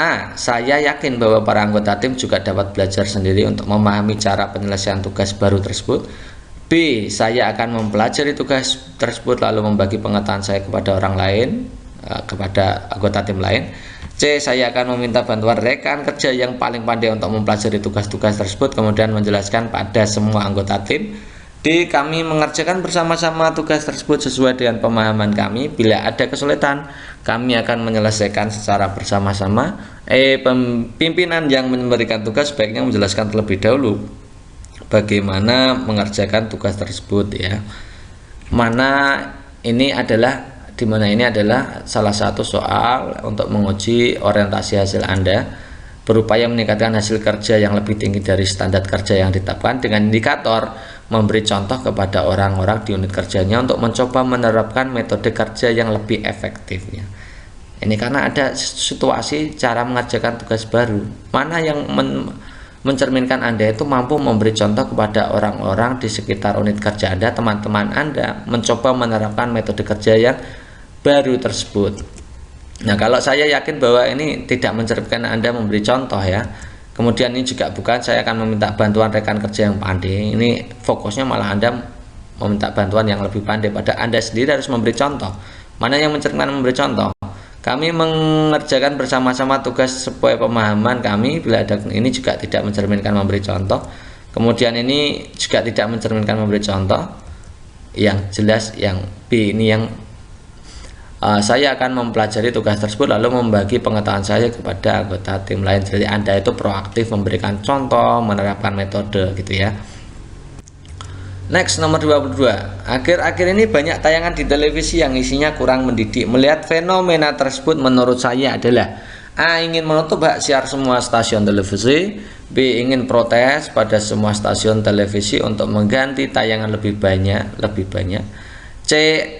A. Saya yakin bahwa para anggota tim juga dapat belajar sendiri untuk memahami cara penyelesaian tugas baru tersebut. B. Saya akan mempelajari tugas tersebut lalu membagi pengetahuan saya kepada orang lain, kepada anggota tim lain. C. Saya akan meminta bantuan rekan kerja yang paling pandai untuk mempelajari tugas-tugas tersebut kemudian menjelaskan pada semua anggota tim. D. Kami mengerjakan bersama-sama tugas tersebut sesuai dengan pemahaman kami. Bila ada kesulitan, kami akan menyelesaikan secara bersama-sama. E. Pimpinan yang memberikan tugas sebaiknya menjelaskan terlebih dahulu bagaimana mengerjakan tugas tersebut ya. Dimana ini adalah salah satu soal untuk menguji orientasi hasil Anda, berupaya meningkatkan hasil kerja yang lebih tinggi dari standar kerja yang ditetapkan dengan indikator memberi contoh kepada orang-orang di unit kerjanya untuk mencoba menerapkan metode kerja yang lebih efektif ya. Ini karena ada situasi cara mengerjakan tugas baru, mana yang mencerminkan Anda itu mampu memberi contoh kepada orang-orang di sekitar unit kerja Anda, teman-teman Anda, mencoba menerapkan metode kerja yang baru tersebut. Nah, kalau saya yakin bahwa ini tidak mencerminkan Anda memberi contoh ya. Kemudian ini juga bukan, saya akan meminta bantuan rekan kerja yang pandai. Ini fokusnya malah Anda meminta bantuan yang lebih pandai, pada Anda sendiri harus memberi contoh. Mana yang mencerminkan memberi contoh? Kami mengerjakan bersama-sama tugas sesuai pemahaman kami. Bila ada ini juga tidak mencerminkan memberi contoh. Kemudian ini juga tidak mencerminkan memberi contoh. Yang jelas yang B ini yang saya akan mempelajari tugas tersebut lalu membagi pengetahuan saya kepada anggota tim lain. Jadi Anda itu proaktif memberikan contoh, menerapkan metode gitu ya. Next, nomor 22. Akhir-akhir ini banyak tayangan di televisi yang isinya kurang mendidik. Melihat fenomena tersebut menurut saya adalah A ingin menutup hak siar semua stasiun televisi, B ingin protes pada semua stasiun televisi untuk mengganti tayangan lebih banyak, C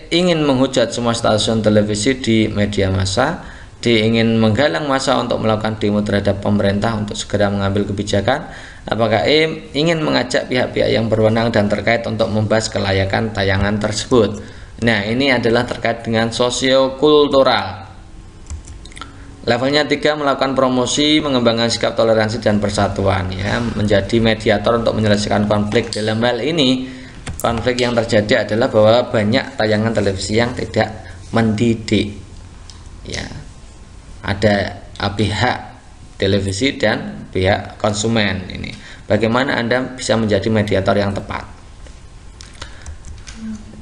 ingin menghujat semua stasiun televisi di media massa, D ingin menggalang massa untuk melakukan demo terhadap pemerintah untuk segera mengambil kebijakan. Apakah E ingin mengajak pihak-pihak yang berwenang dan terkait untuk membahas kelayakan tayangan tersebut? Nah, ini adalah terkait dengan sosiokultural. Levelnya 3, melakukan promosi, mengembangkan sikap toleransi dan persatuan, ya, menjadi mediator untuk menyelesaikan konflik. Dalam hal ini, konflik yang terjadi adalah bahwa banyak tayangan televisi yang tidak mendidik, ya. Ada pihak televisi dan pihak konsumen. Ini bagaimana Anda bisa menjadi mediator yang tepat.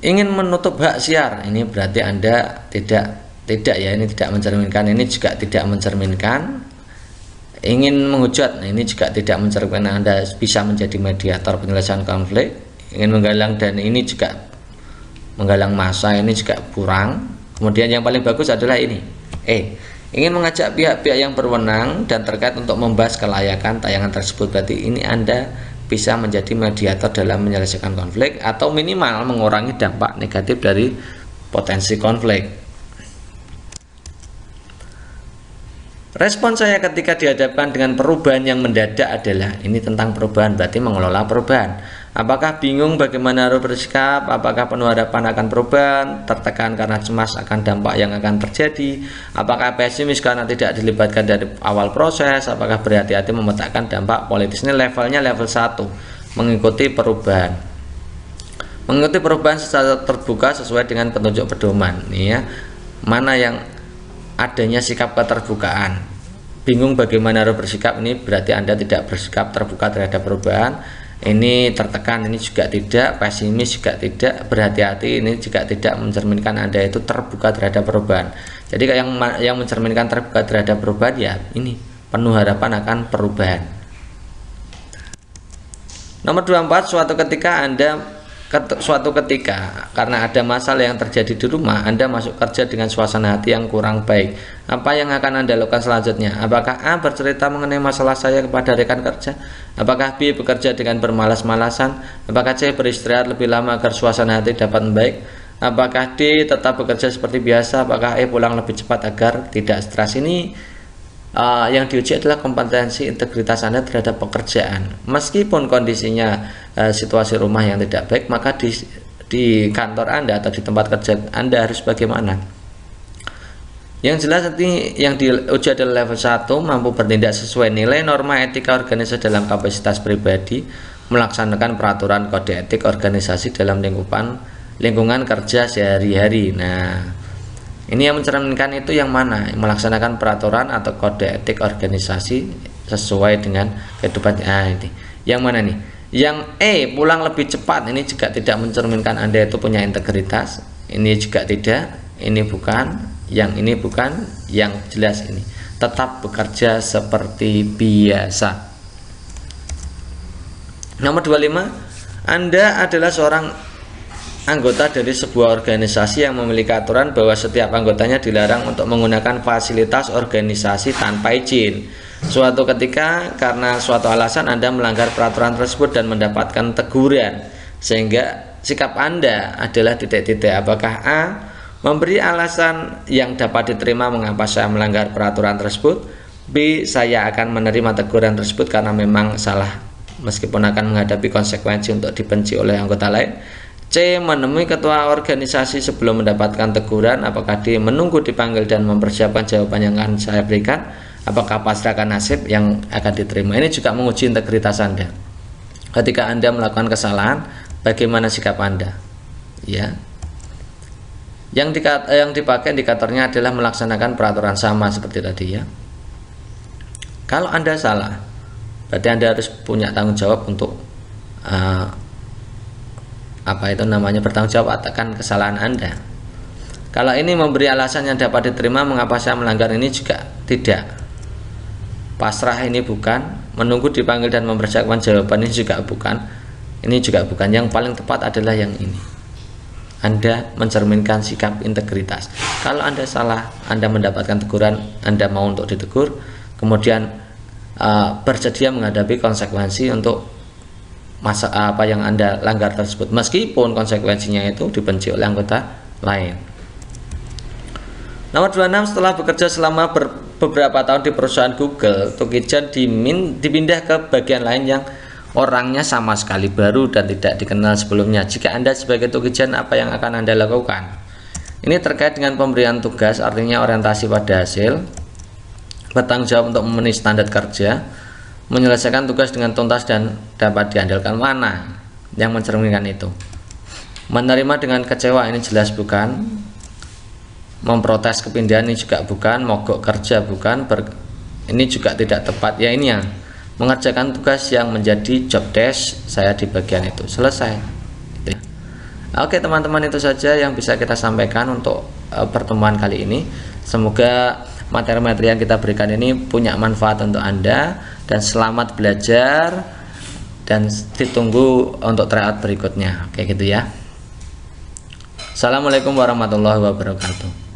Ingin menutup hak siar, ini berarti Anda tidak ya, ini tidak mencerminkan, ini juga tidak mencerminkan. Ingin menghujat, nah ini juga tidak mencerminkan Anda bisa menjadi mediator penyelesaian konflik. Ingin menggalang, dan ini juga menggalang massa, ini juga kurang. Kemudian yang paling bagus adalah ini, ingin mengajak pihak-pihak yang berwenang dan terkait untuk membahas kelayakan tayangan tersebut. Berarti ini Anda bisa menjadi mediator dalam menyelesaikan konflik atau minimal mengurangi dampak negatif dari potensi konflik. Respon saya ketika dihadapkan dengan perubahan yang mendadak adalah, ini tentang perubahan, berarti mengelola perubahan. Apakah bingung bagaimana harus bersikap? Apakah penuh harapan akan perubahan? Tertekan karena cemas akan dampak yang akan terjadi? Apakah pesimis karena tidak dilibatkan dari awal proses? Apakah berhati-hati memetakan dampak politis? Ini levelnya level 1, mengikuti perubahan. Mengikuti perubahan secara terbuka sesuai dengan petunjuk pedoman. Nih ya, mana yang adanya sikap keterbukaan. Bingung bagaimana harus bersikap, ini berarti Anda tidak bersikap terbuka terhadap perubahan. Ini tertekan, ini juga tidak. Pesimis juga tidak. Berhati-hati, ini juga tidak mencerminkan Anda itu terbuka terhadap perubahan. Jadi yang mencerminkan terbuka terhadap perubahan, ya ini penuh harapan akan perubahan. Nomor 24, suatu ketika karena ada masalah yang terjadi di rumah, Anda masuk kerja dengan suasana hati yang kurang baik. Apa yang akan Anda lakukan selanjutnya? Apakah A bercerita mengenai masalah saya kepada rekan kerja? Apakah B bekerja dengan bermalas-malasan? Apakah C beristirahat lebih lama agar suasana hati dapat membaik? Apakah D tetap bekerja seperti biasa? Apakah E pulang lebih cepat agar tidak stres? Ini yang diuji adalah kompetensi integritas Anda terhadap pekerjaan. Meskipun kondisinya situasi rumah yang tidak baik, maka di kantor Anda atau di tempat kerja Anda harus bagaimana? Yang jelas nanti yang diuji adalah level 1, mampu bertindak sesuai nilai norma etika organisasi dalam kapasitas pribadi, melaksanakan peraturan kode etik organisasi dalam lingkungan kerja sehari-hari. Nah, ini yang mencerminkan itu yang mana? Melaksanakan peraturan atau kode etik organisasi sesuai dengan kehidupan. Ini yang mana nih? Yang E, pulang lebih cepat, ini juga tidak mencerminkan Anda itu punya integritas. Ini juga tidak, ini bukan, yang ini bukan, yang jelas ini tetap bekerja seperti biasa. Nomor 25, Anda adalah seorang anggota dari sebuah organisasi yang memiliki aturan bahwa setiap anggotanya dilarang untuk menggunakan fasilitas organisasi tanpa izin. Suatu ketika karena suatu alasan Anda melanggar peraturan tersebut dan mendapatkan teguran, sehingga sikap Anda adalah titik-titik. Apakah A, memberi alasan yang dapat diterima mengapa saya melanggar peraturan tersebut? B, saya akan menerima teguran tersebut karena memang salah meskipun akan menghadapi konsekuensi untuk dibenci oleh anggota lain? C, menemui ketua organisasi sebelum mendapatkan teguran. Apakah D, menunggu dipanggil dan mempersiapkan jawaban yang akan saya berikan? Apakah pasrahkan nasib yang akan diterima? Ini juga menguji integritas Anda. Ketika Anda melakukan kesalahan, bagaimana sikap Anda? Ya. Yang dipakai indikatornya adalah melaksanakan peraturan sama seperti tadi ya. Kalau Anda salah, berarti Anda harus punya tanggung jawab untuk bertanggung jawab akan kesalahan Anda. Kalau ini memberi alasan yang dapat diterima mengapa saya melanggar, ini juga tidak. Pasrah ini bukan, menunggu dipanggil dan mempersiapkan jawaban ini juga bukan. Ini juga bukan. Yang paling tepat adalah yang ini. Anda mencerminkan sikap integritas. Kalau Anda salah, Anda mendapatkan teguran, Anda mau untuk ditegur, kemudian bersedia menghadapi konsekuensi untuk apa yang Anda langgar tersebut, meskipun konsekuensinya itu dibenci oleh anggota lain. Nomor 26, setelah bekerja selama beberapa tahun di perusahaan Google, Tokijan dipindah ke bagian lain yang orangnya sama sekali baru dan tidak dikenal sebelumnya. Jika Anda sebagai Tokijan, apa yang akan Anda lakukan? Ini terkait dengan pemberian tugas, artinya orientasi pada hasil, bertanggung jawab untuk memenuhi standar kerja, menyelesaikan tugas dengan tuntas dan dapat diandalkan. Mana yang mencerminkan itu? Menerima dengan kecewa, ini jelas bukan. Memprotes kepindahan, ini juga bukan. Mogok kerja, bukan. Ini juga tidak tepat. Ya, ini yang mengerjakan tugas yang menjadi job desk saya di bagian itu. Selesai. Oke teman-teman, itu saja yang bisa kita sampaikan untuk pertemuan kali ini. Semoga materi-materi yang kita berikan ini punya manfaat untuk Anda, dan selamat belajar, dan ditunggu untuk tryout berikutnya. Oke gitu ya. Assalamualaikum warahmatullahi wabarakatuh.